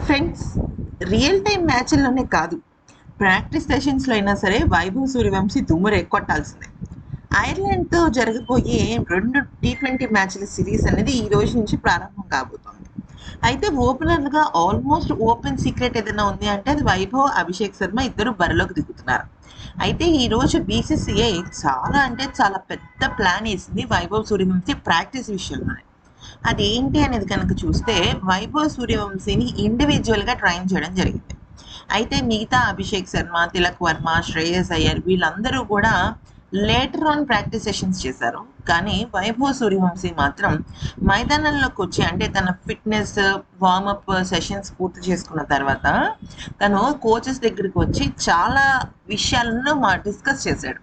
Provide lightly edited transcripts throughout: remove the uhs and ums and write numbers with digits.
Friends, real time మ్యాచ్ల్లోనే కాదు, practice సెషన్స్లో అయినా సరే వైభవ్ సూర్యవంశీ దుమ్ము రేక్కొట్టాల్సిందే. ఐర్లాండ్తో జరగబోయే 2 టీ20 మ్యాచ్ల సిరీస్ అనేది ఈ రోజు నుంచి ప్రారంభం కాబోతోంది. అయితే ఓపెనర్లుగా ఆల్మోస్ట్ ఓపెన్ సీక్రెట్ ఏదైనా ఉంది అంటే అది వైభవ్, అభిషేక్ శర్మ ఇద్దరు బరిలోకి దిగుతున్నారు. అయితే ఈ రోజు బీసీసీఐ చాలా అంటే చాలా పెద్ద ప్లాన్ వేసింది వైభవ్ సూర్యవంశీ ప్రాక్టీస్ విషయంలోనే. అదేంటి అనేది కనుక చూస్తే వైభవ్ సూర్యవంశీని ఇండివిజువల్గా ట్రైన్ చేయడం జరిగింది. అయితే మిగతా అభిషేక్ శర్మ, తిలక్ వర్మ, శ్రేయస్ అయ్యర్ వీళ్ళందరూ కూడా లేటర్ ఆన్ ప్రాక్టీస్ సెషన్స్ చేశారు. కానీ వైభవ్ సూర్యవంశీ మాత్రం మైదానంలోకి వచ్చి అంటే తన ఫిట్నెస్ వార్మప్ సెషన్స్ పూర్తి చేసుకున్న తర్వాత తను కోచెస్ దగ్గరికి వచ్చి చాలా విషయాలను డిస్కస్ చేశాడు.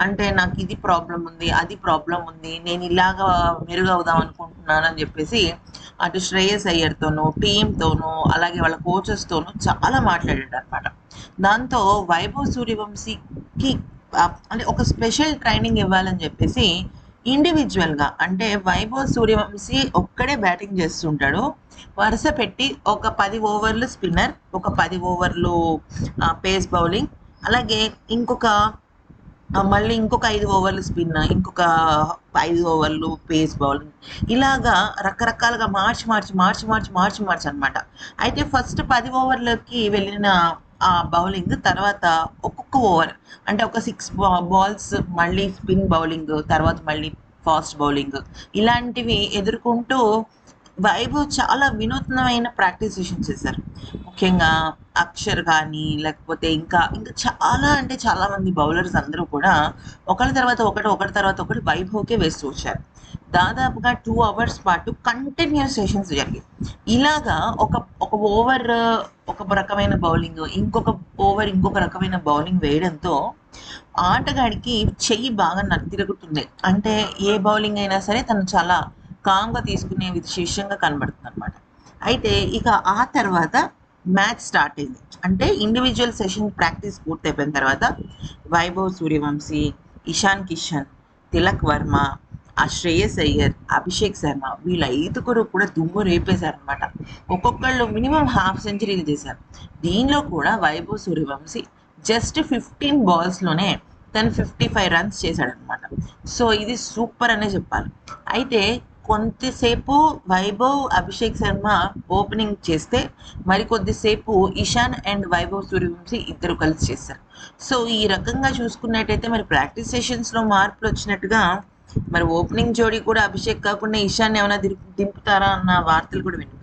అంటే నాకు ఇది ప్రాబ్లం ఉంది, అది ప్రాబ్లం ఉంది, నేను ఇలాగా మెరుగవుదాం అనుకుంటున్నాను అని చెప్పేసి అటు శ్రేయస్ అయ్యర్తోనూ, టీంతోనూ, అలాగే వాళ్ళ కోచెస్తోనూ చాలా మాట్లాడాడు అనమాట. దాంతో వైభవ్ సూర్యవంశీకి అంటే ఒక స్పెషల్ ట్రైనింగ్ ఇవ్వాలని చెప్పేసి ఇండివిజువల్గా అంటే వైభవ్ సూర్యవంశీ ఒక్కడే బ్యాటింగ్ చేస్తుంటాడు. వరుస పెట్టి ఒక 10 ఓవర్లు స్పిన్నర్, ఒక 10 ఓవర్లు పేస్ బౌలింగ్, అలాగే మళ్ళీ ఇంకొక 5 ఓవర్లు స్పిన్, ఇంకొక 5 ఓవర్లు పేస్ బౌలింగ్, ఇలాగా రకరకాలుగా మార్చి అనమాట. అయితే ఫస్ట్ 10 ఓవర్లకి వెళ్ళిన ఆ బౌలింగ్ తర్వాత ఒక్కొక్క ఓవర్ అంటే ఒక 6 బాల్స్ మళ్ళీ స్పిన్ బౌలింగ్, తర్వాత మళ్ళీ ఫాస్ట్ బౌలింగ్, ఇలాంటివి ఎదుర్కొంటూ వైభవ్ చాలా వినూత్నమైన ప్రాక్టీస్ సెషన్ చేశారు. ముఖ్యంగా అక్షర్ కానీ లేకపోతే ఇంకా ఇంకా చాలా అంటే చాలా మంది బౌలర్స్ అందరూ కూడా ఒకరి తర్వాత ఒకటి వైభవ్కే వేస్తూ వచ్చారు. దాదాపుగా 2 అవర్స్ పాటు కంటిన్యూస్ సెషన్స్ జరిగాయి. ఇలాగా ఒక ఒక ఓవర్ ఒక రకమైన బౌలింగ్, ఇంకొక ఓవర్ ఇంకొక రకమైన బౌలింగ్ వేయడంతో ఆటగాడికి చెయ్యి బాగా తిరుగుతుంది. అంటే ఏ బౌలింగ్ అయినా సరే తను చాలా కామ్గా తీసుకునే విశేషంగా కనబడుతుంది అనమాట. అయితే ఇక ఆ తర్వాత మ్యాచ్ స్టార్ట్ అయింది. అంటే ఇండివిజువల్ సెషన్ ప్రాక్టీస్ పూర్తయిపోయిన తర్వాత వైభవ్ సూర్యవంశీ, ఇషాన్ కిషన్, తిలక్ వర్మ, ఆ శ్రేయస్ అయ్యర్, అభిషేక్ శర్మ వీళ్ళ 5గురు కూడా దుమ్ము రేపేశారనమాట. ఒక్కొక్కళ్ళు మినిమం హాఫ్ సెంచరీలు చేశారు. దీనిలో కూడా వైభవ్ సూర్యవంశీ జస్ట్ 15 బాల్స్లోనే తను 55 రన్స్ చేశాడనమాట. సో ఇది సూపర్ అనే చెప్పాలి. అయితే కొంతసేపు వైభవ్, అభిషేక్ శర్మ ఓపెనింగ్ చేస్తే మరికొద్దిసేపు ఇషాన్ అండ్ వైభవ్ సూర్యవంశీ ఇద్దరు కలిసి చేశారు. సో ఈ రకంగా చూసుకున్నట్టయితే మరి ప్రాక్టీస్ సెషన్స్లో మార్పులు వచ్చినట్టుగా మరి ఓపెనింగ్ జోడీ కూడా అభిషేక్ కాకుండా ఇషాన్ ఏమైనా దింపుతారా అన్న వార్తలు కూడా వినిపిస్తున్నాయి.